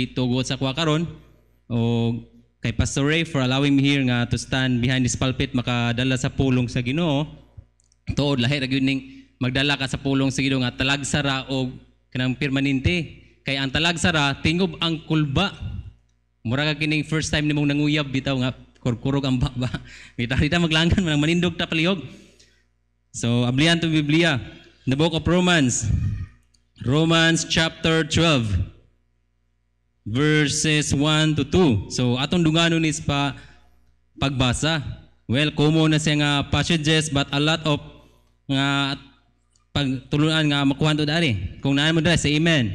tugot sa kuha karon o kay Pastor Ray for allowing me here nga to stand behind this pulpit makadala sa pulong sa Ginoo. Tuod lahi ra gyud ning magdala ka sa pulong sa Ginoo nga talagsara o kanang permanente. Kay ang talagsara tingob ang kulba. Mura ka kining first time nimong nanguyab bitaw nga kurkurog ang baba. Kita maglangan man manindog ta palihog. So ablihan to Biblia. The book of Romans chapter 12. Verses 1 to 2. So atong dunganon is pagbasa. Well, common na siya nga passages but a lot of nga pagtulunan nga makuha to dari. Kung naan mo dali, say amen.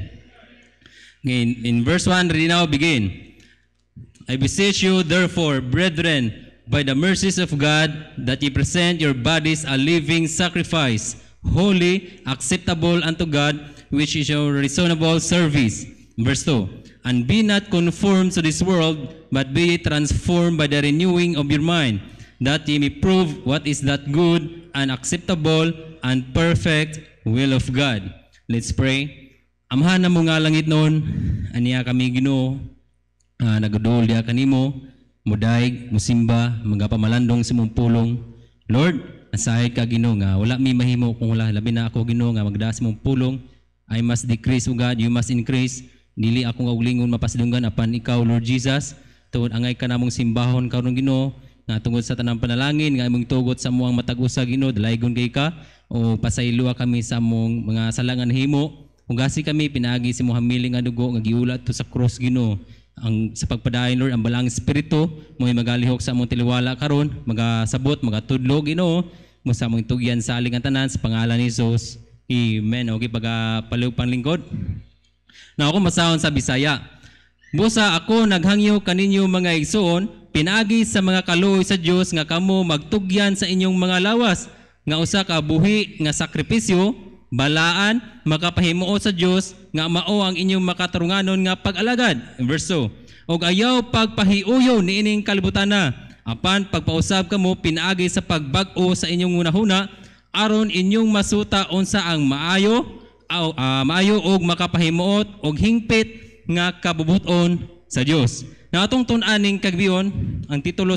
In verse 1, ready now, begin. I beseech you therefore, brethren, by the mercies of God, that ye present your bodies a living sacrifice, holy, acceptable unto God, which is your reasonable service. Verse 2. And be not conformed to this world, but be transformed by the renewing of your mind, that ye may prove what is that good and acceptable and perfect will of God. Let's pray. Amahan na mo nga langit noon, aniya kami Ginoo, nagadol diya kanimo, mudaig, musimba, magapamalandong sa mong pulong. Lord, asahid ka Ginoo nga, wala mi mahimo kung wala, labi na ako Ginoo nga magdaas mong pulong. I must decrease, O God, you must increase. Dili akong kaulingon mapasidunggan apan ikaw Lord Jesus tuod angay ka namong simbahon karon Ginoo nga tungod sa tanang panalangin nga imong tugot sa muang matag-usa Ginoo dalaygon kay ka o pasaylua kami sa among mga salangan himo ugasi kami pinaagi si imong hamiling nga dugo nga giulat to sa cross Ginoo ang sa pagpadayon Lord ang balang espiritu mo'y magalihok sa among tiliwala karon magasabot magatudlo Ginoo mo sa among tugyan sa aling tanan sa pangalan ni Jesus amen. Okay pagpalupang lingkod. Na ako masahon sa Bisaya. Busa ako naghangyo kaninyo mga igsoon, pinaagi sa mga kaluoy sa Dios nga kamo magtugyan sa inyong mga lawas, nga usa ka buhi nga sakripisyo, balaan, makapahimuot sa Dios nga mao ang inyong makatarunganon nga pag-alagad. Verse 2. Og ayaw pagpahiuyo niining kalibutan na, apan pagpausab kamo pinaagi sa pagbag-o sa inyong hunahuna, aron inyong masuta unsa ang maayo og makapahimuot og hingpit nga kabubuton sa Dios. Na atong tun-aning kagbiyon, ang title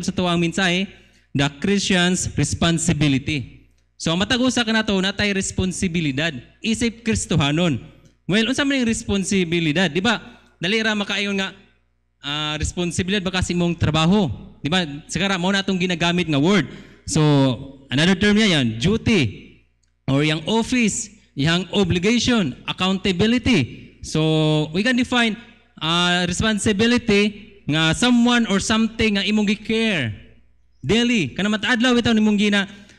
sa tuwang mensahe, The Christian's Responsibility. So matag-usa kanato natay responsibilidad isip Kristohanon. Well, unsa man yung responsibilidad, di ba? Dali ra makaayon nga responsibilidad baka sa imong trabaho. Di ba? Sigara mao na atong ginagamit nga word. So another term niya yan, duty or yang office, yang obligation, accountability. So, we can define responsibility nga someone or something nga imong gi-care daily. Kana matadlaw bitaw nimong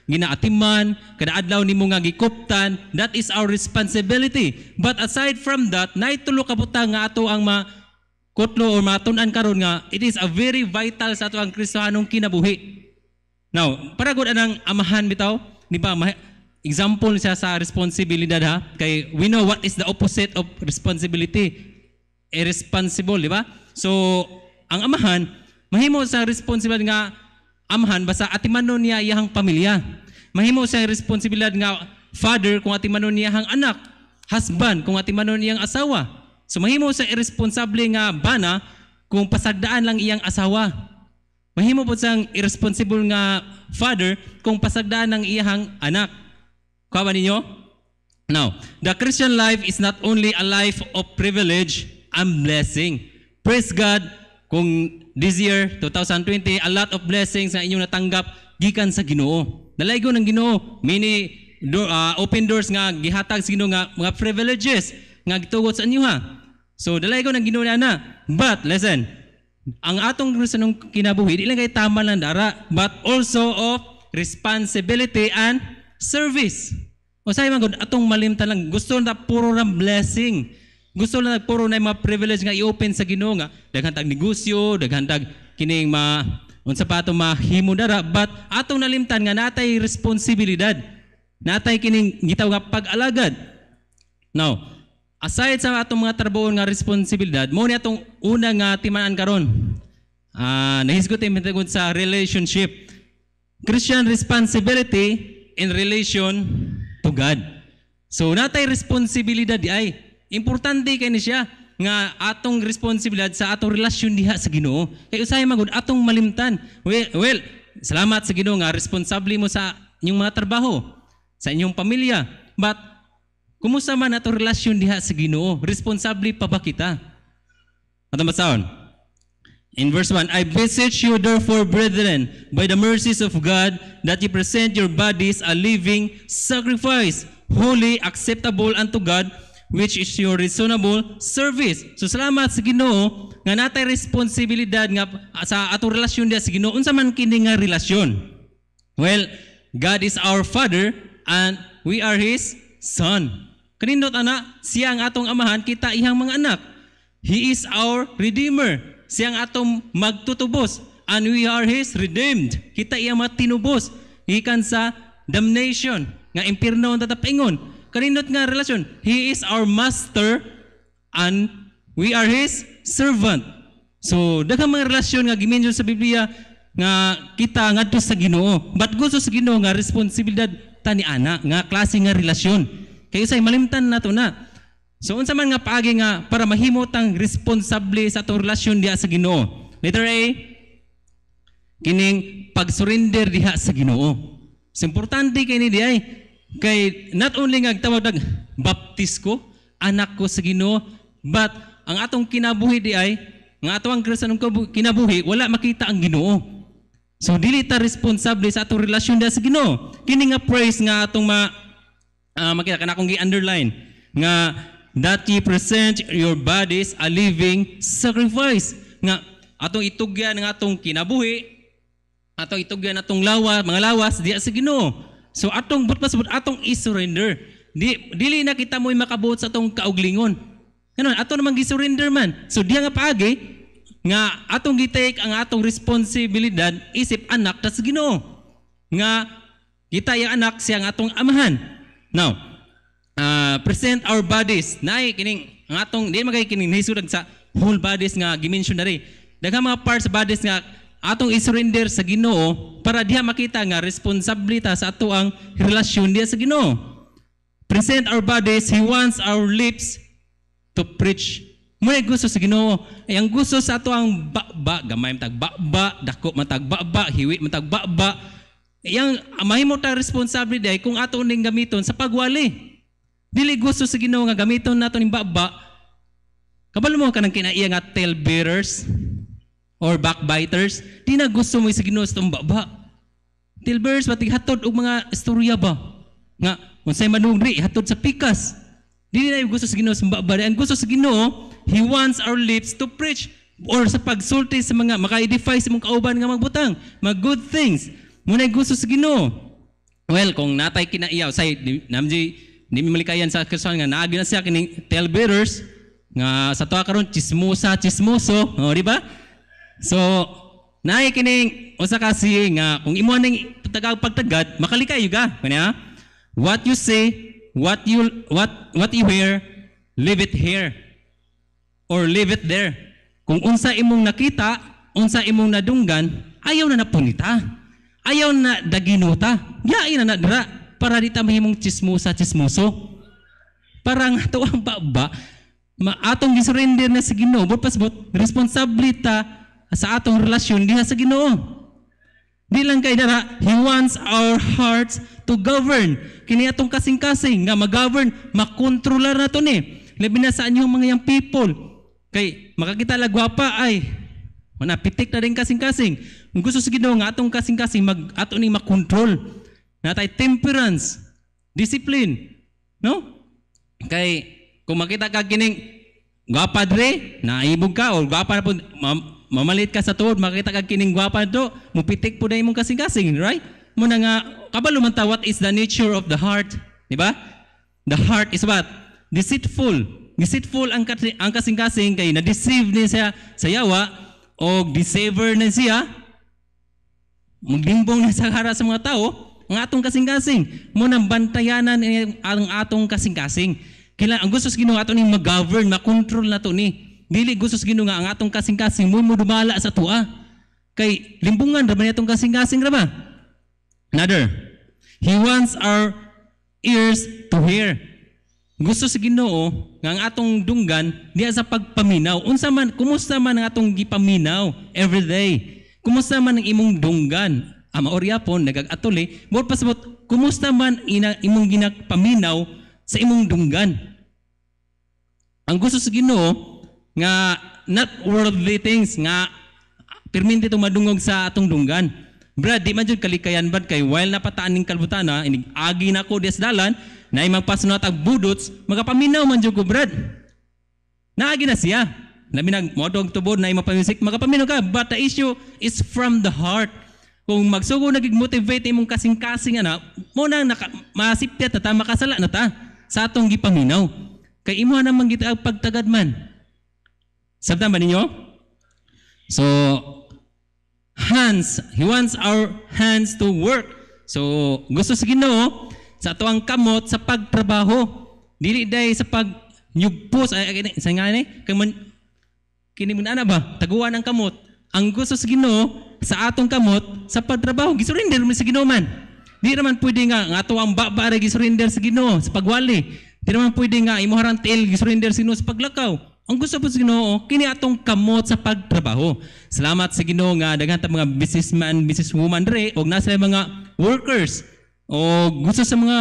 ginaatiman, kada adlaw nimo nga gikuptan, that is our responsibility. But aside from that, naitulo ka butang nga ato ang makutlo or matun-an karon nga it is a very vital sa ato ang Kristohanong kinabuhi. Now, para gud anang amahan bitaw, di ba? Example siya sa responsibilidad ha. Kay we know what is the opposite of responsibility. Irresponsible, di ba? So, ang amahan, mahimo sa responsibilidad nga amahan basta atimanon niya iyang pamilya. Mahimo sa responsibilidad nga father kung atimanon niya ang anak. Husband kung atimanon niyang asawa. So, mahimo sa irresponsable nga bana kung pasagdaan lang iyang asawa. Mahimo po sang irresponsible nga father kung pasagdaan ng iyang anak. Kawa ninyo? Now, the Christian life is not only a life of privilege and blessing. Praise God, kung this year, 2020, a lot of blessings na inyong natanggap gikan sa Ginoo. Dalaygon ng Ginoo, many open doors nga gihatag sa Ginoo nga mga privileges nga gitugot sa inyo ha. So, dalaygon ng Ginoo na. But, listen, ang atong Kristiyanong kinabuhi, di lang kay tama lang dara, but also of responsibility and service. O sa mga atong malimtan lang, gusto na puro ng blessing. Gusto na puro na mga privilege nga i-open sa Ginoo nga. Daghantag negosyo, daghantag kining unsa pa ato mahimo dara, but atong nalimtan nga natay responsibilidad. Natay kining gitaw nga pag-alagad. Now, aside sa atong mga trabaho nga responsibilidad, mo ni atong una nga timaan karon. Nahisgot imong sa relationship. Christian responsibility in relation to God. So natay responsibilidad di ay importante kay ni siya nga atong responsibilidad sa atong relasyon diha sa Ginoo. Kay usay magud atong malimtan. Well, salamat sa Ginoo nga responsable mo sa inyong mga trabaho, sa inyong pamilya. But kumusta man atong relasyon diha sa Ginoo? Responsable pa ba kita? Atong basahon. In verse 1, I beseech you therefore, brethren, by the mercies of God, that you present your bodies a living sacrifice, holy, acceptable unto God, which is your reasonable service. So salamat sa Ginoo nga natay responsibilidad nga sa atong relasyon diha sa Ginoo. Unsa man kini nga relasyon? Well, God is our Father and we are His Son. Kanindot ana, siya ang atong amahan, kita ihang mga anak. He is our Redeemer. Siya ang atong magtutubos and we are His redeemed. Kita iyang mga tinubos gikan sa damnation nga impierno ang tatapaingon. Kanindot nga relasyon, He is our master and we are His servant. So, daghang mga relasyon nga gimension sa Biblia nga kita ngadto sa Ginoo. But gusto sa Ginoo nga responsibilidad tani ana nga klase nga relasyon. Kay usay malimtan nato na. So unsa man nga paagi nga para mahimot ang responsable sa atong relasyon diha sa Ginoo. Letter A, kining pag-surrender diha sa Ginoo. So, importante kay ni diay. Kay not only nga tawag baptis ko, anak ko sa Ginoo, but ang atong kinabuhi di ay nga atong Kristiyanong kinabuhi wala makita ang Ginoo. So dili ta responsable sa atong relasyon sa Ginoo. Kini nga praise nga atong makita kana akong gi-underline nga that ye present your bodies a living sacrifice. Nga atong itugyan nga atong kinabuhi, atong itugyan atong mga lawas diha sa Ginoo. So atong atong i-surrender. Dili na kita mo'y makabuot sa atong kauglingon. Ganun, ato namang gi-surrender man. So diha nga paagi nga atong gi-take ang atong responsibilidad isip anak ta sa Ginoo. Nga kita yang anak siya ang atong amahan. Now, present our bodies. Nay kining ang atong di magay kining nahisudag sa whole bodies nga gi-mention na rin. Daghang mga parts sa bodies nga atong i-surrender sa Ginoo para diha makita nga responsibility sa ato ang relasyon diha sa Ginoo. Present our bodies, He wants our lips to preach. Muna gusto sa Ginoo. Ang gusto sa ato ang ba, gamay matag ba, dako matag ba, hiwi matag ba. Yang mahimo ta responsibility ay kung ato ning gamiton sa pagwali. Dili gusto sa Ginoo nga gamiton nato ning ba. Kabalo mo kanang kinaiya nga talebearers or backbiters, di na gusto mo sa Ginoo sa itong baba. Talebearers, batig hatod og mga istorya ba? Nga, unsay manungri, hatod sa pikas. Di na yung gusto sa Ginoo sa baba. Ang gusto sa Ginoo, He wants our lips to preach or sa pagsulti sa mga maka-edify sa mga kauban nga magbutang, mga good things. Muna yung gusto sa Ginoo. Well, kung natay kinaiyaw, say, namji, di malikayan sa Kristiyan nga, naagi na siya kining talebearers, nga sa tuwa karon chismoso, o di ba? So, naay kining usa ka si nga kung imo ning pagtagad makalikayo ka kanya. What you say, what you hear, leave it here or leave it there. Kung unsa imong nakita, unsa imong nadunggan, ayaw na napunita. Ayaw na daginuta. Yaay na nadra para di ta mahimong chismoso. Parang ato ang baba atong gisurrender na sa Ginoo, pasbot responsibility ta sa atong relasyon diha sa Ginoo. Di lang kay dara, He wants our hearts to govern. Kini atong kasing-kasing nga mag-govern, makontrolar na to ni. Labi na sa inyong mga young people. Kay makakita la gwapa ay manapitik na rin kasing-kasing. Kung gusto sa Ginoo nga atong kasing-kasing ato ni makontrol. Natay temperance, discipline, no? Kay kung makita ka kining gwapa dre, naibog ka o gwapa na po mamalit ka sa tuod, makita ka kining gwapa to, mupitik po na imong kasing-kasing, right? Muna nga, kabalo man ta, what is the nature of the heart? Diba? The heart is what? Deceitful. Deceitful ang kasing-kasing kay na-deceive ni siya sa yawa o deceiver na siya, maglimbong na sa hara sa mga tao, ang atong kasing-kasing. Muna bantayanan ang atong kasing-kasing. Kailan ang gusto sa Ginoo ato ning mag-govern, makontrol na to ni. Dili gusto sa Ginoo nga ang atong kasing-kasing mo dumala sa tuwa. Kay limbungan ra man atong kasing-kasing ra ba? Another. He wants our ears to hear. Gusto sa Ginoo nga ang atong dunggan diha sa pagpaminaw. Unsa man, kumusta man ang atong gipaminaw every day? Kumusta man ang imong dunggan? Maorya po nagagatuli. More pasabot, kumusta man imong ginagpaminaw sa imong dunggan? Ang gusto sa Ginoo nga not worldly things nga perminti itong madungog sa atong dunggan. Brad, di man jud kalikayan bad kay while napataan ning kalbutana, inig agi na ko des dalan, na imang pasunat ag budots, magapaminaw man jud ko, Brad. Naagi na siya. Labi nagmodog tubod na imang pamusik, magapaminaw ka. But the issue is from the heart. Kung magsugo nagig-motivate imong kasing-kasing ana, mo nang masipyat na ta, makasala na ta sa atong gipaminaw. Kay imo na man gid pagtagad man. Sabtan ba ninyo? So, hands, He wants our hands to work. So, gusto sa Ginoo sa ato ang kamot sa pagtrabaho. Dili day sa pagnyugpos sa nga ni kini mo na ba taguan ang kamot. Ang gusto sa Ginoo sa atong kamot sa pagtrabaho gisurrender mo sa Ginoo man. Di naman pwede nga ato ang baba ra gisurrender sa Ginoo sa pagwali. Di naman pwede nga imo harang tiil gisurrender sa Ginoo sa paglakaw. Ang gusto po sa Ginoo kini atong kamot sa pagtrabaho. Salamat sa Ginoo nga daghan ta mga businessman, businesswoman dre og nasa mga workers o gusto sa mga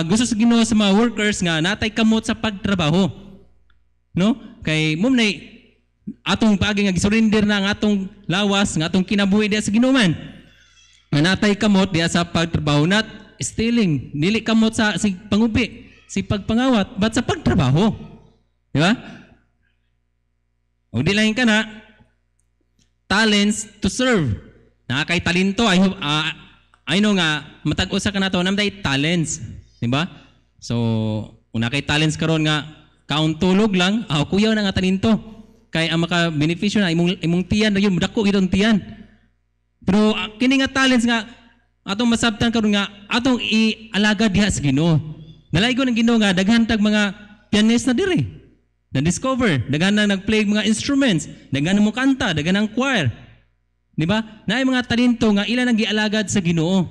gusto sa Ginoo sa mga workers nga natay kamot sa pagtrabaho. No? Kay mum nay atong paagi nga gisurrender na ang atong lawas nga atong kinabuhi diha sa Ginoo man. Nga natay kamot diha sa pagtrabaho, not stealing. Dili kamot sa pangupi, si pagpangawat, but sa pagtrabaho. Di ba? O di lang ka na talents to serve. Nakakay talento I know nga matag-usa ka na to namday talents, di ba? So, kung nakay talents karon nga kaon tulog lang, kuyaw na nga talento. Kay ang maka-beneficyo na imong tiyan na yun, dako itong tiyan. Pero kini nga talents nga atong masabtan karon nga atong ialaga diha sa Ginoo. Nalaygo ng Ginoo nga daghan tag mga pianista diri. Na-discover, daghan nang nag-play mga instruments, daghan nang mo kanta, daghan nang choir. Di ba? Naay mga talento nga ilan ang gialagad sa Ginoo.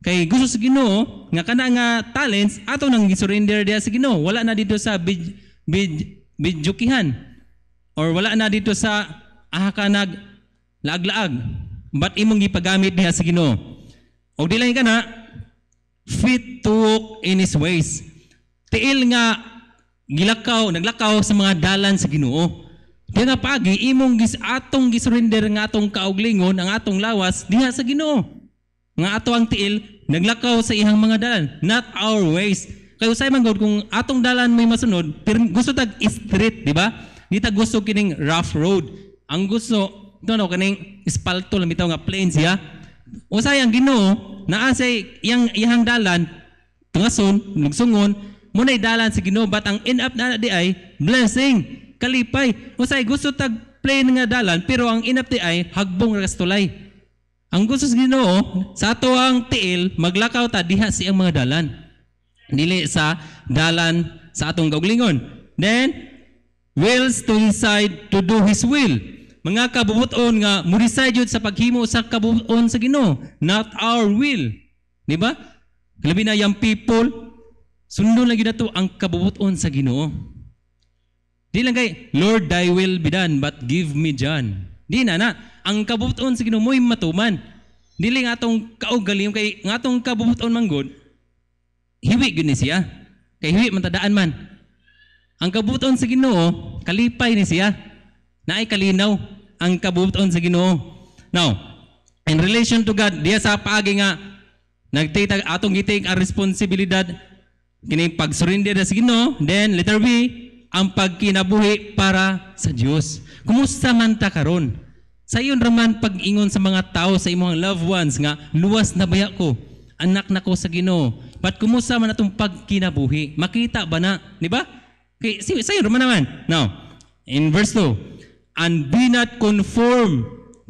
Kay gusto sa Ginoo nga kana nga talents ato nang gisurrender diha sa Ginoo. Wala na dito sa bidjukihan or wala na dito sa ka nag laag-laag. But imong gipagamit diha sa Ginoo. Og dili kana fit to walk in His ways. Tiil nga naglakaw sa mga dalan sa Ginoo. Kaya nga pagi, imong atong gisurrender nga atong kauglingon, ang atong lawas, diha sa Ginoo. Nga ato ang tiil, naglakaw sa ihang mga dalan. Not our ways. Kaya usay man gud kung atong dalan may masunod, pero gusto tag street, di ba? Di tag gusto kining rough road. Ang gusto, kaning espalto, lamitaw nga plain siya. Usay ang Ginoo, naasay iyang dalan, tungason, lugsungon, muna'y dalan sa Ginoo, but ang end up na di ay blessing, kalipay. Usay gusto tag plain nga dalan, pero ang end up di ay hagbong rastulay. Ang gusto sa Ginoo sa ato ang tiil, maglakaw ta diha siyang mga dalan. Dili sa dalan sa atong gauglingon. Then wills to decide to do His will. Mga kabubuton nga mo decide jud sa paghimo sa kabubuton sa Ginoo, not our will. Di ba? Labi na yung people sundo lang yun na to ang kabubuton sa Ginoo. Di lang kay, Lord, thy will be done, but give me John. Di na. Ang kabubuton sa Ginoo mo'y matuman. Di lang atong kaugalim, kay nga atong kabubuton manggod, hiwi gud ni siya. Kay hiwi matadaan man. Ang kabubuton sa Ginoo, kalipay ni siya. Naay kalinaw ang kabubuton sa Ginoo. Now, in relation to God, diya sa paagi nga, nagtitag atong gitake ang responsibilidad kini pag-surrender sa Ginoo, then letter B, ang pagkinabuhi para sa Dios. Kumusta man ta karon? Sa iyon raman pag-ingon sa mga tao sa imong loved ones nga luwas na baya ko, anak na ko sa Ginoo. But kumusta man atong pagkinabuhi? Makita ba na, di ba? Okay, sa iyon raman naman. Now, in verse 2, and be not conformed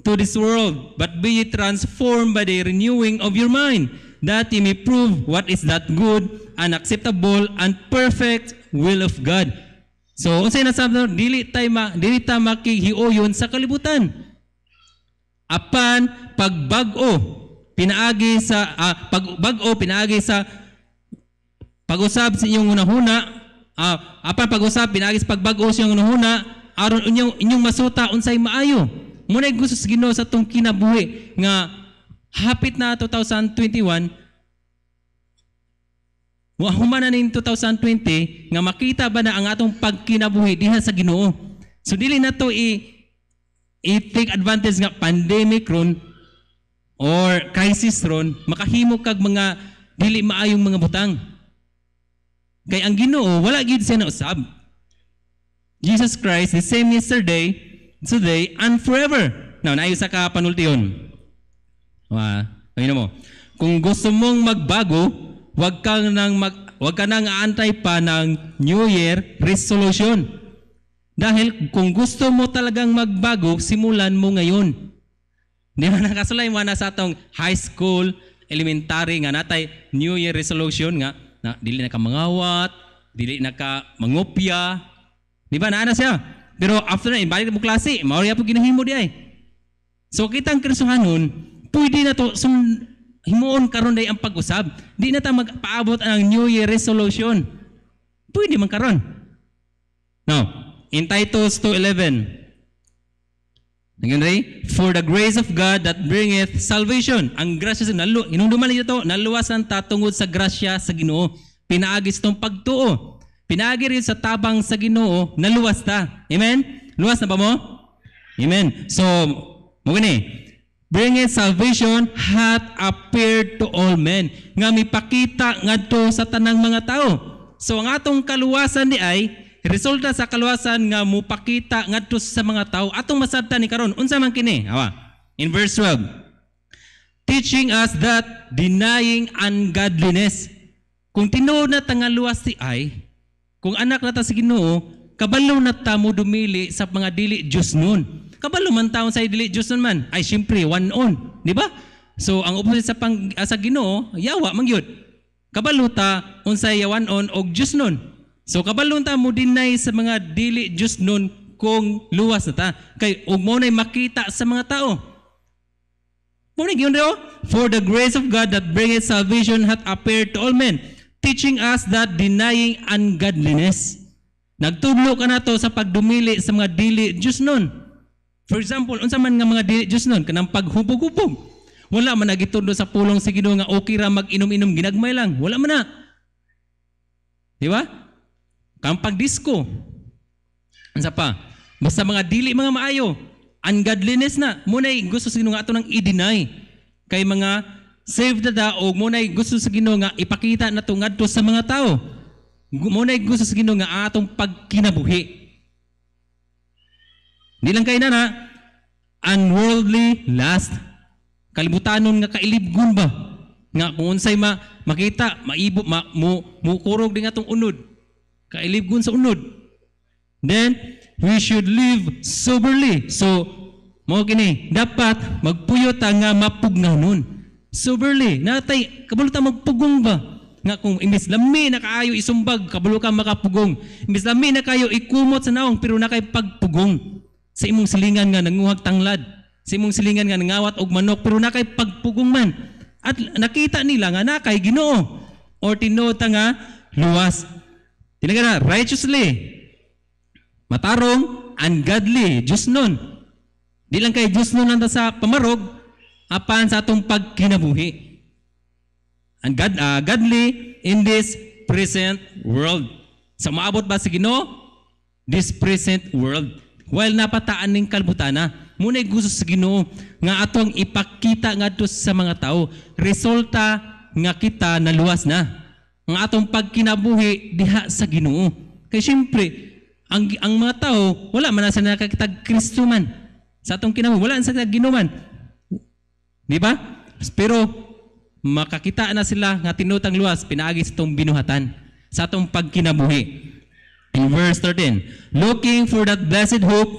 to this world, but be ye transformed by the renewing of your mind, that ye may prove what is that good and acceptable and perfect will of God. So, unsay nasabi dili ta makihiuyon sa kalibutan. Apan pagbag-o pinaagi sa pag-usab sa inyong hunahuna Apan pag-usap pinaagis pagbag-o siyang nuhuna aron inyong masuta unsay maayo. Munay gusto sa Ginoo sa tong kinabuhi nga hapit na 2021 wa human na ning 2020 nga makita ba na ang atong pagkinabuhi diha sa Ginoo. So dili na to i-take advantage nga pandemic ron or crisis ron makahimo kag mga dili maayong mga butang. Kay ang Ginoo wala gid siya na usab. Jesus Christ the same yesterday, today and forever. Now naayo sa ka panultiyon. Ayun mo. Kung gusto mong magbago, wag ka nang aantay pa ng New Year resolution. Dahil kung gusto mo talagang magbago, simulan mo ngayon. Di ba nakasulay mo na sa atong high school, elementary nga natay New Year resolution nga na dili na ka mangawat, dili na ka mangopya. Di ba naana siya? Pero after na ibalik mo klase, maori po ginahimo di ay. So kitang Kristohanon, pwede na to himuon karon day ang pag-usab. Di na ta magpaabot ang New Year resolution. Pwede man karon. Now, in Titus 2:11. Again, for the grace of God that bringeth salvation. Ang grasya sa hinungduman nito, naluwasan ta tungod sa grasya sa Ginoo. Pinaagis tong pagtuo. Pinaagi rin sa tabang sa Ginoo, naluwas ta. Amen? Luwas na ba mo? Amen. So, mo gani. Bringeth salvation hath appeared to all men. Nga mipakita ngadto sa tanang mga tao. So, ang atong kaluwasan di ay resulta sa kaluwasan nga mupakita ngadto sa mga tao atong masabtan ni karon. Unsa man kini? In verse 12. Teaching us that denying ungodliness. Kung tinuod na tangaluwas ti ay, kung anak na ta sa Ginoo, kabalo na ta mo dumili sa mga dili Diyos nun. Kabalo man taon sa dili Diyos nun man. Ay syempre one on, di ba? So ang opposite sa Ginoo, yawa mangyud. Kabalo ta unsay one on og Diyos nun. So kabalon ta mo deny sa mga dili Diyos nun kung luwas na ta. Kay ug mo nay makita sa mga tao. Mo ni gyud for the grace of God that bringeth salvation hath appeared to all men, teaching us that denying ungodliness. Nagtudlo ka na to sa pagdumili sa mga dili Diyos nun. For example, unsa man nga mga dili Diyos nun, kanang paghubog-hubog. Wala man nagitudlo sa pulong sa Ginoo nga okay ra mag-inom-inom ginagmay lang. Wala man na. Di ba? Kang pagdisko. Unsa pa? Basta mga dili mga maayo. Ungodliness na. Munay gusto sa Ginoo nga ato nang i-deny. Kay mga saved na da o munay gusto sa Ginoo nga ipakita na to ngadto sa mga tao. Munay gusto sa Ginoo nga atong pagkinabuhi. Di lang kay na unworldly lust. Kalibutanon nga kailibgon ba? Nga kung unsay makita, maibo, mukurog din atong unod. Kailibgon sa unod. Then, we should live soberly. So, mo kini, dapat magpuyot nga mapugnanon. Soberly. Natay, kabalo ta magpugong ba? Nga kung imbis lami na kaayo isumbag, kabalo ka makapugong. Imbis lami na kayo ikumot sa naong, pero na kay pagpugong. Sa imong silingan nga nanguhag tanglad. Sa imong silingan nga nangawat og manok, pero na kay pagpugong man. At nakita nila nga na kay Ginoo. Or tinuod ta nga luwas. Tinaga na, righteously. Matarong, ungodly. Diyos nun. Di lang kay Diyos nun nanda sa pamarog, apan sa atong pagkinabuhi. Godly in this present world. Sa maabot ba sa Ginoo? This present world. While napataan ning kalbutana, muna'y gusto sa Ginoo nga atong ipakita ngadto sa mga tao. Resulta nga kita naluwas na. Ang atong pagkinabuhi diha sa Ginoo. Kay siyempre, ang mga tao, wala man na sa nakakitag Kristo man. Sa atong kinabuhi, wala na sa Ginoo man. Di ba? Pero makakita na sila nga tinutang luwas, pinaagi sa itong binuhatan, sa atong pagkinabuhi. In verse 13, looking for that blessed hope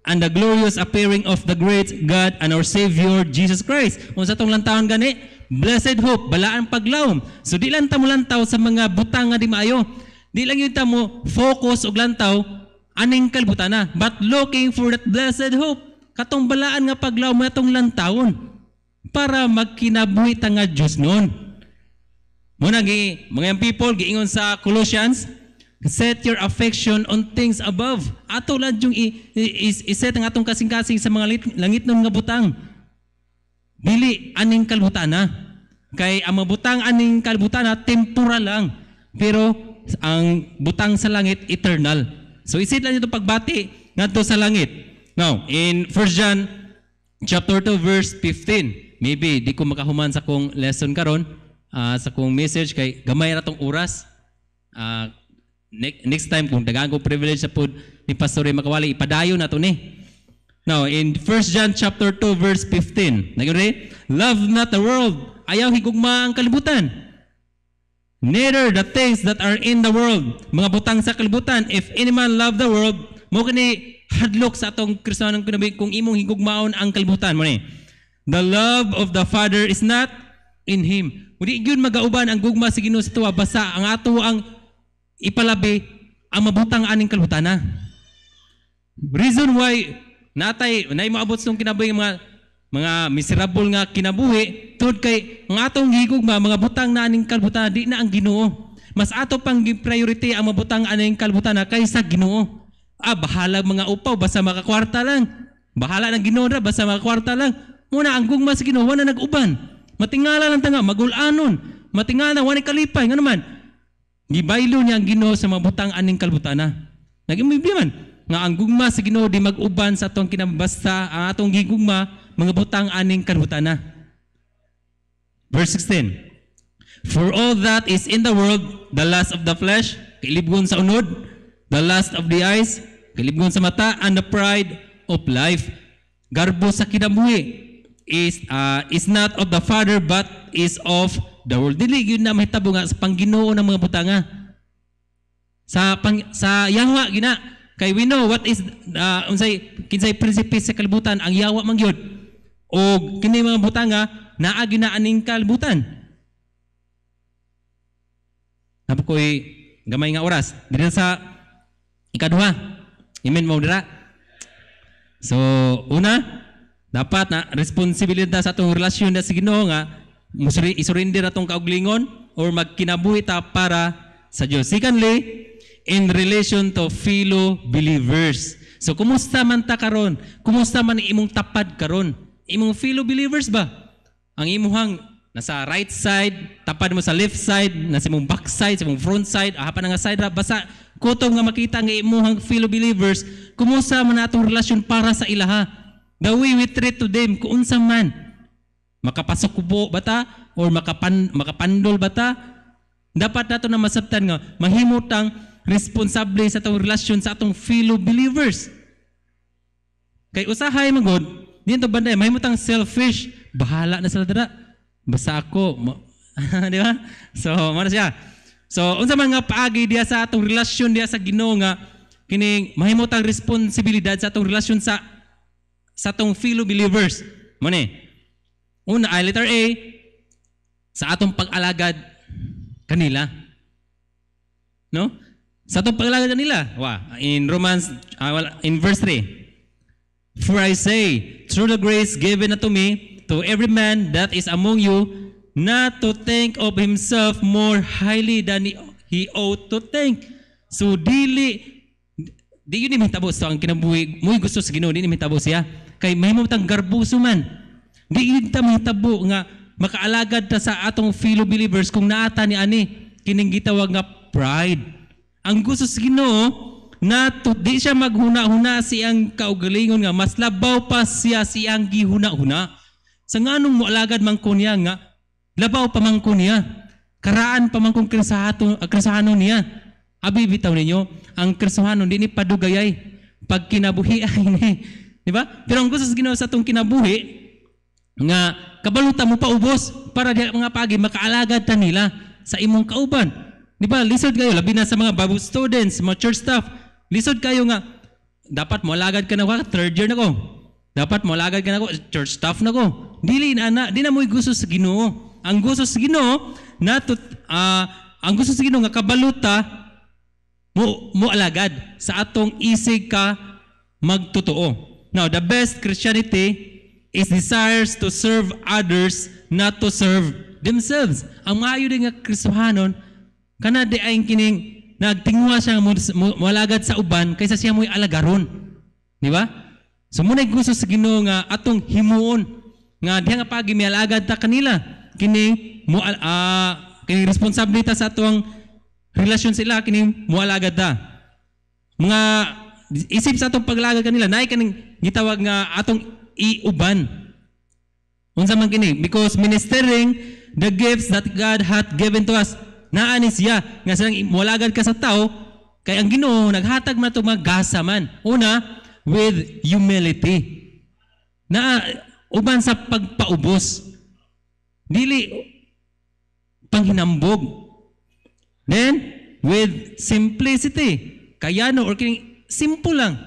and the glorious appearing of the great God and our Savior, Jesus Christ. Kung sa itong lantawon gani, blessed hope, balaan paglawom. So di lang ta mo lantaw sa mga butang nga di maayo. Di lang yun ta mo focus og lantaw aning kalbutana, but looking for that blessed hope. Katong balaan nga paglawom atong lantawon para magkinabuhi ta nga Dios noon. Muna mga people giingon sa Colossians Set your affection on things above. Ato lang yung iset ang atong kasing-kasing sa mga langit ng mga butang. Dili aning kalbutana. Kay ang mga butang aning kalbutana temporal lang. Pero ang butang sa langit eternal. So isit lang ito pagbati ngadto sa langit. Now, in 1 John chapter 2 verse 15. Maybe di ko makahuman sa kong lesson karon, sa kong message kay gamay ra tong oras. Next time kung daghang ko privilege sa pod ni Pastor Makawali ipadayon nato ni. Now in 1 John chapter 2 verse 15. Nagre, love not the world. Ayaw higugma ang kalibutan. Neither the things that are in the world. Mga butang sa kalibutan. If any man love the world, mo kini hadlok sa atong Kristiyanong kinabuhi kung imong higugmaon ang kalibutan mo ni. The love of the Father is not in him. Udi gyud magauban ang gugma sa Ginoo sa tuwa basta ang ato ang ipalabi ang mabutang aning kalbutana. Reason why natay maabot sa kinabuhi mga miserable nga kinabuhi tungod kay ang atong higugma mga butang na aning kalbutana di na ang Ginoo. Mas ato pang priority ang mabutang aning kalbutana kaysa Ginoo. Bahala mga upaw basta makakwarta lang. Bahala ng Ginoo ra basta makakwarta lang. Muna ang gugma sa Ginoo wala nag-uban. Matingala lang tanga magulanon. Matingala wala kalipay nga naman. Gibaylo niya ang Ginoo sa mabutang aning kalbutana. Nagimibli man nga ang gugma sa Ginoo di mag-uban sa atong kinabasta ang atong gigugma mga butang aning kalbutana. Verse 16. For all that is in the world, the lust of the flesh, kailibgon sa unod, the lust of the eyes, kailibgon sa mata, and the pride of life. Garbo sa kinabuhi is not of the Father but is of the world. Dili yun na mahitabo nga sa pangginoo ng mga butanga. Sa yawa gina kay we know what is kinsay prinsipe sa kalibutan ang yawa man gyud. O kini mga butanga naa ginaaning kalibutan. Napokoy gamay nga oras. Dito sa ikaduha. Amen mo dira. So una dapat na responsibilidad sa atong relasyon na sa Ginoo nga isurrender atong kauglingon or magkinabuhi ta para sa Dios. Secondly, in relation to fellow believers. So kumusta man ta karon? Kumusta man imong tapad karon? Imong fellow believers ba? Ang imuhang nasa right side, tapad mo sa left side, nasa imong back side, sa imong front side, ahapan nga side ra basta kutong nga makita nga imuhang fellow believers, kumusta man atong relasyon para sa ilaha? The way we treat to them, kung unsa man, makapasok kubo bata or makapandol bata, dapat nato na masabtan nga mahimutang responsable sa atong relasyon sa atong fellow believers. Kay usahay magod, dito banday mahimutang selfish, bahala na sila dira. Basta ako, di ba? So, mana siya. So, unsa man nga paagi diya sa atong relasyon diya sa Ginoo nga kining mahimutang responsibilidad sa atong relasyon sa atong fellow believers. Muna una, letter A, sa atong pag-alagad kanila. No? Sa atong pag-alagad kanila. In Romans, in verse 3. For I say, through the grace given unto me, to every man that is among you, not to think of himself more highly than he ought to think. So, di yun mahitabo sa ang kinabuhi. Muy gusto sa Ginoo, di mahitabo siya. Kay mahimutang garbuso man. Di yun mahitabo nga makaalagad ta sa atong fellow believers kung naata ni ani kining gitawag nga pride. Ang gusto sa Ginoo na di siya maghuna-huna siyang kaugalingon nga mas labaw pa siya siyang gihuna-huna. Sa nganong mo alagad man ko niya nga labaw pa man ko niya. Karaan pa man kong krisahanon niya. Abi bitaw ninyo, ang krisahanon di ni padugayay pag kinabuhi ay ni. Di ba? Pero ang gusto sa Ginoo sa atong kinabuhi nga kabalutan mo pa ubos para di mga pagi makaalagad ta nila sa imong kauban. Di ba? Lisod kayo labi na sa mga Bible students, mga church staff. Lisod kayo nga dapat mo alagad ka na ko, third year na ko. Dapat mo alagad ka na ko, church staff na ko. Di na mo gusto sa Ginoo. Ang gusto sa Ginoo ang gusto sa Ginoo nga kabaluta mo alagad sa atong isig ka magtotoo. Now, the best Christianity is desires to serve others, not to serve themselves. Ang maayo din nga Kristohanon, kana di ay kining nagtingwa siya malagad sa uban kaysa siya mo'y alagaron. Di ba? So muna gusto sa Ginoo nga atong himuon nga diha nga pagi mialagad ta kanila kining kining responsibility sa atong relasyon sila kining mualagad ta. Mga isip sa atong paglagad kanila naay kaning gitawag nga atong iuban. Unsa man kini? Because ministering the gifts that God hath given to us. Naa ni siya nga silang mualagad ka sa tao kay ang Ginoo naghatag man itong mga gasa man. Una, with humility. Na uban sa pagpaubos. Dili panghinambog. Then, with simplicity. Kayano or kining simple lang.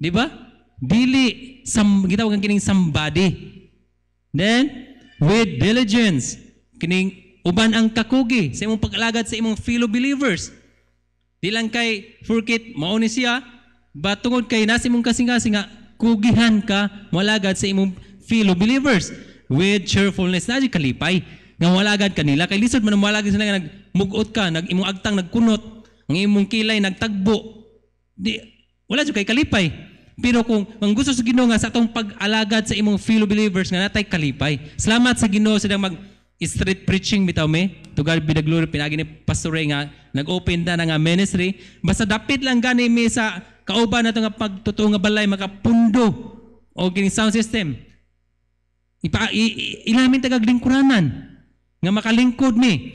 Di ba? Dili gitawag kining somebody. Then, with diligence. Kining uban ang kakugi sa imong pag-alagad sa imong fellow believers. Di lang kay furkit mao ni siya, but tungod kay nasa imong kasing-kasing nga kugihan ka malagad sa imong fellow believers with cheerfulness na kalipay nga malagad kanila kay lisod man malagad sila nga nagmugot ka, imong agtang nagkunot, ang imong kilay nagtagbo. Di wala jud kay kalipay. Pero kung ang gusto sa Ginoo nga sa atong pag-alagad sa imong fellow believers nga natay kalipay. Salamat sa Ginoo sa mag street preaching bitaw me. To God be the glory. Pinagi ni Pastor Ray nga nag-open na nga ministry. Basta dapit lang gani mi sa kauban nato nga pagtotoo nga balay makapundo o kini sound system. Ilamin tagag lingkuranan nga makalingkod mi.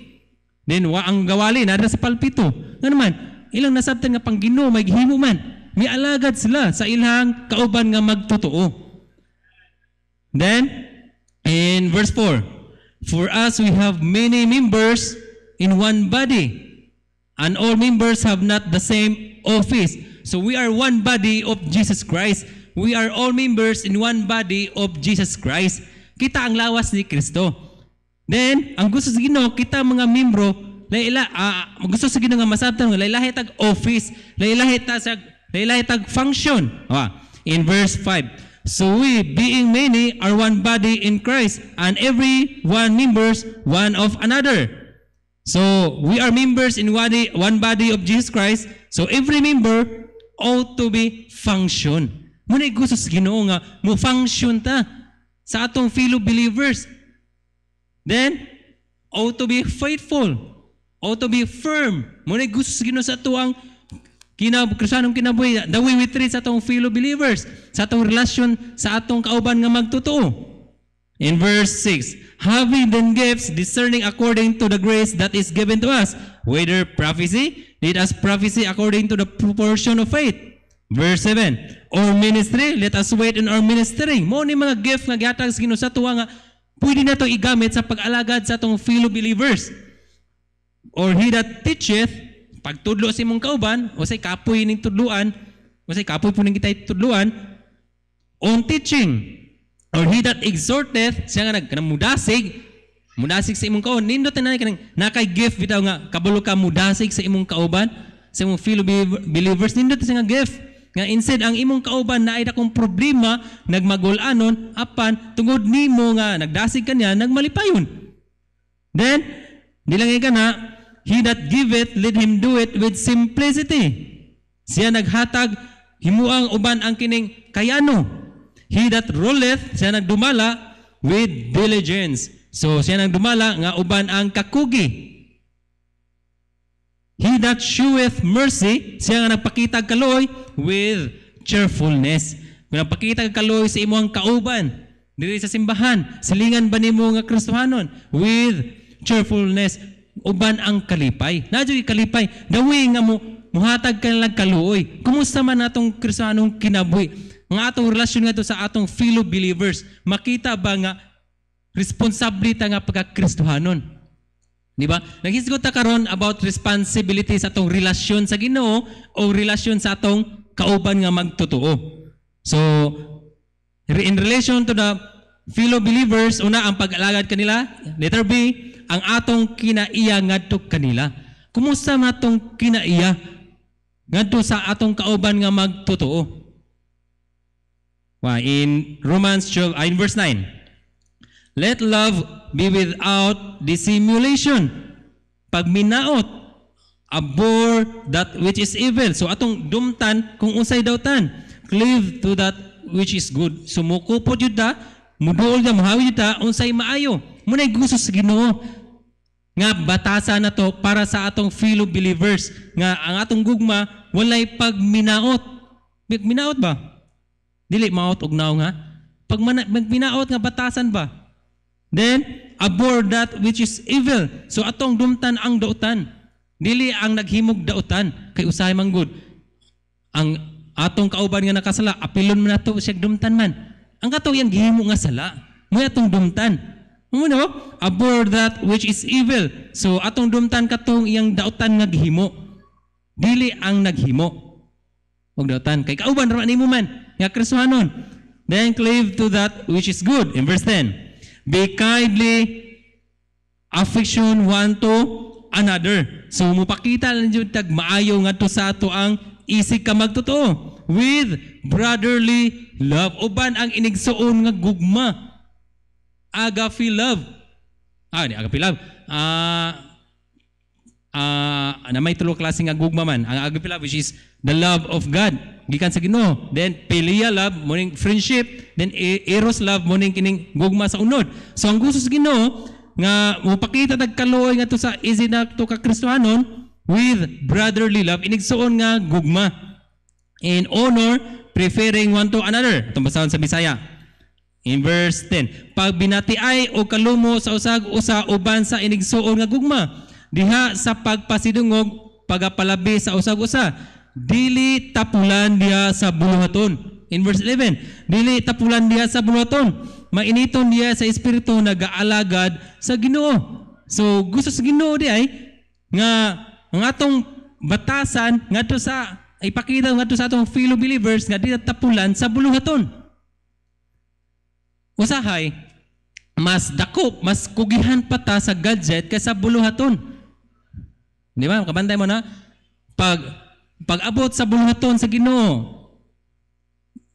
Then ang gawali nada sa palpito. Nga naman ilang nasabtan nga pang Ginoo may gihimo man. Mialagad sila sa ilang kauban nga magtotoo. Then in verse 4, for us, we have many members in one body, and all members have not the same office. So we are one body of Jesus Christ. We are all members in one body of Jesus Christ. Kita ang lawas ni Kristo. Then, ang gusto sa Ginoo, kita mga membro, gusto sa Ginoo nga masabtan nga lailahi tag office, lailahi tag function. In verse 5. So we, being many, are one body in Christ, and every one members one of another. So we are members in one body of Jesus Christ. So every member ought to be function. Muna gusto sa Ginoo nga mo function ta sa atong fellow believers. Then ought to be faithful, ought to be firm. Muna gusto sa Ginoo sa atuang Kristiyanong kinabuhi, the way we treat sa atong fellow believers, sa atong relasyon, sa atong kauban nga magtotoo. In verse 6, having then gifts discerning according to the grace that is given to us, whether prophecy, let us prophecy according to the proportion of faith. Verse 7, or ministry, let us wait in our ministering. Mo ni mga gift nga gihatag sa Ginoo sa tuwa nga pwede na ito igamit sa pag-alagad sa atong fellow believers. Or he that teacheth, pagtudlo sa imong kauban, o say kapoy ning tudluan, o say kapoy po ning kitay tudluan, on teaching, or he that exhorteth, siya nga mudasig sa imong kauban, nindot na kanang nakay gift bitaw nga kabalo ka mudasig sa imong kauban, sa imong fellow believers, nindot siya nga gift. Nga instead ang imong kauban na ay dakong problema, nagmagul-anon, apan tungod nimo nga nagdasig kanya, nagmalipayon. Then, nilangay ka na, he that giveth, let him do it with simplicity. Siya naghatag, himuang uban ang kining kayano. He that ruleth, siya nagdumala with diligence. So siya nagdumala nga uban ang kakugi. He that sheweth mercy, siya nga nagpakita kaloy with cheerfulness. Kung nagpakita kaloy sa imong kauban, diri sa simbahan, silingan ba nimo nga Kristohanon with cheerfulness, uban ang kalipay. Nadyo kalipay, dawi nga mo muhatag ka lang kaluoy. Kumusta man atong Kristiyanong kinabuhi? Nga atong relasyon nga to sa atong fellow believers, makita ba nga responsibility nga pagka-Kristohanon? Di ba? Naghisgot ta karon about responsibility sa atong relasyon sa Ginoo o relasyon sa atong kauban nga magtotoo. So, in relation to the fellow believers, una ang pag-alagad kanila, letter B, ang atong kinaiya ngadto kanila. Kumusta matong kinaiya ngadto sa atong kauban nga magtotoo? In Romans 12, in verse 9, let love be without dissimulation. Pagminaot, abhor that which is evil. So atong dumtan kung unsay dautan. Cleave to that which is good. Sumuko po jud ta, muduol ta, mahawi jud ta unsay maayo. Munay gusto sa Ginoo nga batasan na to para sa atong fellow believers nga ang atong gugma walay pagminaot. Minaot ba? Dili maot og naong ha. Pag minaot nga batasan ba? Then abhor that which is evil. So atong dumtan ang dautan. Dili ang naghimog dautan kay usahay man gud. Ang atong kauban nga nakasala, apilon man nato siya dumtan man. Ang katong yang gihimo nga sala, mo atong dumtan. Mo no? Abhor that which is evil. So atong dumtan katong iyang dautan nga gihimo. Dili ang naghimo. Og dautan kay kauban ra nimo man nga Kristohanon. Then cleave to that which is good. In verse 10. Be kindly affection one to another. So mupakita lang jud tag maayo ngadto sa ato ang isig ka magtotoo with brotherly love. Uban ang inigsuon nga gugma. Agape love. Agape love. Na may tulo klase nga gugma man. Ang agape love which is the love of God. Gikan sa Ginoo. Then philia love, morning friendship. Then eros love, morning kining gugma sa unod. So ang gusto sa Ginoo nga mupakita tag kaluoy nga to sa easy na to ka Kristohanon with brotherly love, inigsuon nga gugma. In honor, preferring one to another. Itong basahon sa Bisaya. In verse 10. Pag binatiay o kalumo sa usag-usa uban sa inigsuon nga gugma, diha sa pagpasidungog, pagapalabi sa usag-usa, dili tapulan diha sa buluhaton. In verse 11. Dili tapulan diha sa buluhaton. Mainiton diha sa espiritu nagaalagad sa Ginoo. So gusto sa Ginoo di ay nga ang atong batasan ngadto sa ipakita ngadto sa atong fellow believers nga dili tapulan sa buluhaton. Usahay, mas dako, mas kugihan pa ta sa gadget kaysa buluhaton. Di ba? Kabantay mo na? Pag abot sa buluhaton sa Ginoo,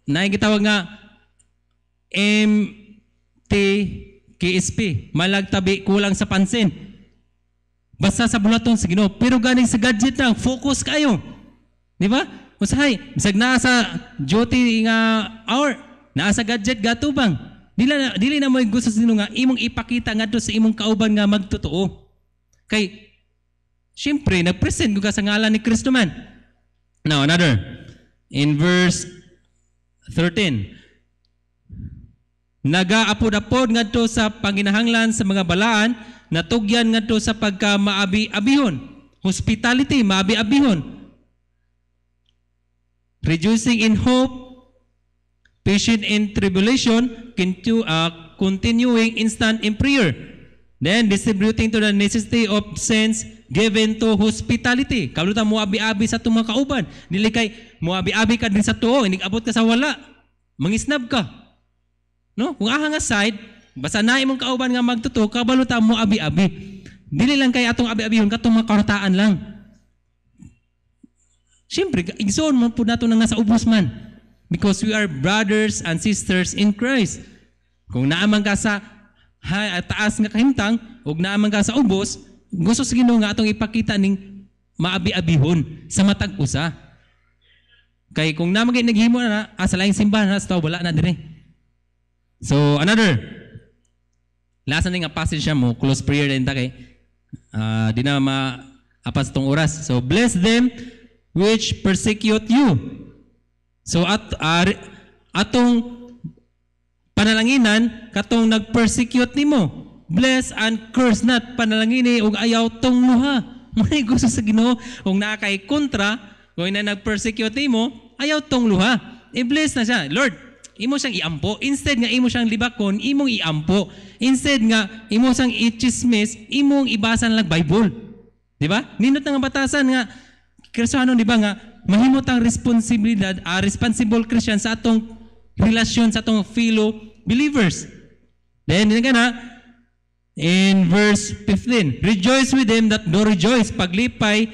na gitawag nga MTKSP, malagtabi kulang sa pansin. Basta sa buluhaton sa Ginoo, pero ganing sa gadget lang, focus kayo. Di ba? Usahay, bisag naa sa duty nga hour, naa sa gadget gatubang. Dili na mo gusto sa Ginoo nga imong ipakita ngadto sa imong kauban nga magtotoo. Kay syempre nagpresent ka sa ngalan ni Kristo man. Now another in verse 13. Nagaapod-apod ngadto sa panginahanglan sa mga balaan, natugyan ngadto sa pagka maabi-abihon. Hospitality, maabi-abihon. Rejoicing in hope, patient in tribulation, continuing instant in prayer. Then distributing to the necessity of saints, given to hospitality. Kalutan mo abi-abi sa itong mga kauban. Dili kay mo abi-abi ka din sa tuo, hindi abot ka sa wala. Mangisnab ka. No? Kung aha nga side, basta na imong kauban nga magtuto, kabalutan mo abi-abi. Dili lang kay atong abi-abihon katong mga karataan lang. Siyempre, igsoon mo po nato na nga sa ubos man. Because we are brothers and sisters in Christ. Kung naaman ka sa taas nga kahimtang, o naaman ka sa ubos, gusto sa Ginoo nga atong ipakita ning maabi-abihon sa matag usa. Kay kung naman kayo naghimo na, sa laing simbahan, wala na dire. So, another. Last na nga passage siya mo, close prayer din ta kay di na maapas tong oras. So, bless them which persecute you. So atong panalanginan katong nag-persecute nimo, bless and curse not panalangini og ayaw tong luha. May gusto sa Ginoo kung naa kay kontra, kung na nag-persecute nimo, ayaw tong luha. I-bless na siya. Lord, imo siyang iampo. Instead nga imo siyang libakon, imong iampo. Instead nga imo siyang i-chismis, imong ibasan lang Bible. Di ba? Ninot nga batasan nga Kristohanon, di ba nga mahimot ang responsibilidad, responsible Christian sa atong relasyon sa atong fellow believers. Then, in verse 15, rejoice with them that do rejoice. Paglipay,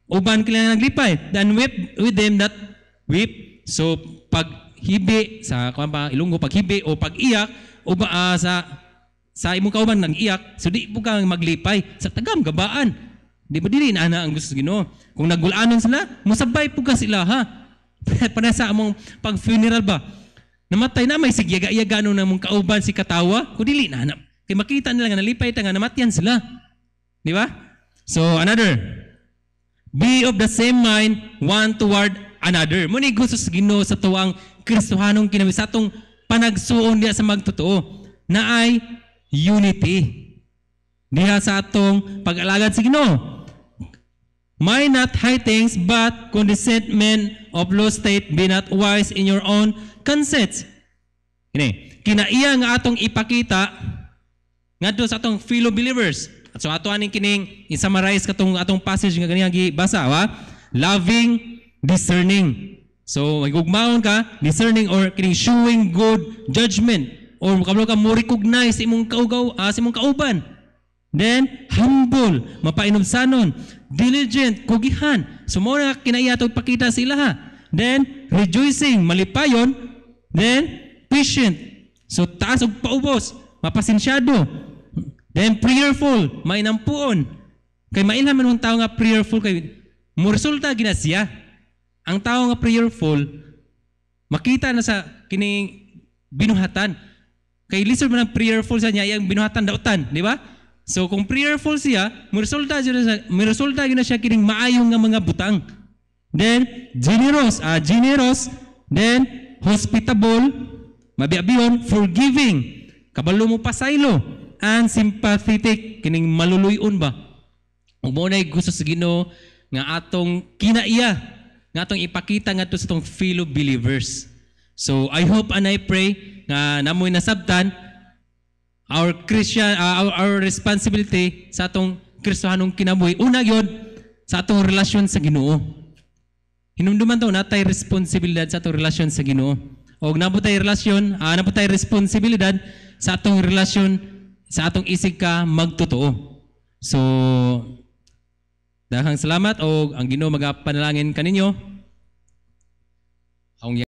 uban kila naglipay. Then weep with them that weep. So, paghibi, sa Ilonggo, paghibi o pag-iyak, sa imong kauban nag-iyak, so di po kang maglipay. Sa Tagam, gabaan. Di ba dili na ang gusto sa Ginoo? Kung nagulanon sila, musabay po ka sila ha. Para sa among pag-funeral ba? Namatay na may sigyaga-yaga na mong kauban si katawa, kung dili na. Kaya makita nila nga nalipay ta nga namatyan sila. Di ba? So another, be of the same mind one toward another. Muna gusto sa Ginoo sa tuwang Kristohanong kinabi sa atong panagsuon diya sa magtotoo na ay unity. Diha sa atong pag-alagad sa Ginoo. Mind not high things, but condescend men of low state, be not wise in your own conceits. Kinaiya nga atong ipakita ngadto sa atong fellow believers. At so ato aning kining i-summarize katong atong passage nga ganiyang gibasa, wa? Loving, discerning. So magugmaon ka, discerning or kining showing good judgment or kabalo ka mo recognize imong sa imong kauban. Then humble, mapainumsanon, diligent, kugihan. So mo na kinaiya atong ipakita sa ilaha. Then rejoicing, malipayon. Then patient. So taas og paubos, mapasensyado. Then prayerful, mainampuon. Kay mailhan man ang tao nga prayerful kay mo resulta gina siya. Ang tao nga prayerful makita na sa kining binuhatan. Kay lisod man ang prayerful sa niya iyang binuhatan dautan, di ba? So kung prayerful siya, mo resulta gina siya kining maayong nga mga butang. Then generous, then hospitable, mabiabiyon, forgiving, kabalo mo pasaylo, and sympathetic, kining maluluyon ba? Ug mo na gusto sa Ginoo nga atong kinaiya, nga atong ipakita ngadto sa atong fellow believers. So I hope and I pray nga namoy nasabtan our Christian our responsibility sa atong Kristohanong kinabuhi. Una gyud sa atong relasyon sa Ginoo. Hinumduman to natay responsibilidad sa atong relasyon sa Ginoo. Og nabutay relasyon, nabutay responsibilidad sa atong relasyon sa atong isig ka magtotoo. So daghang salamat og ang Ginoo magapanalangin kaninyo.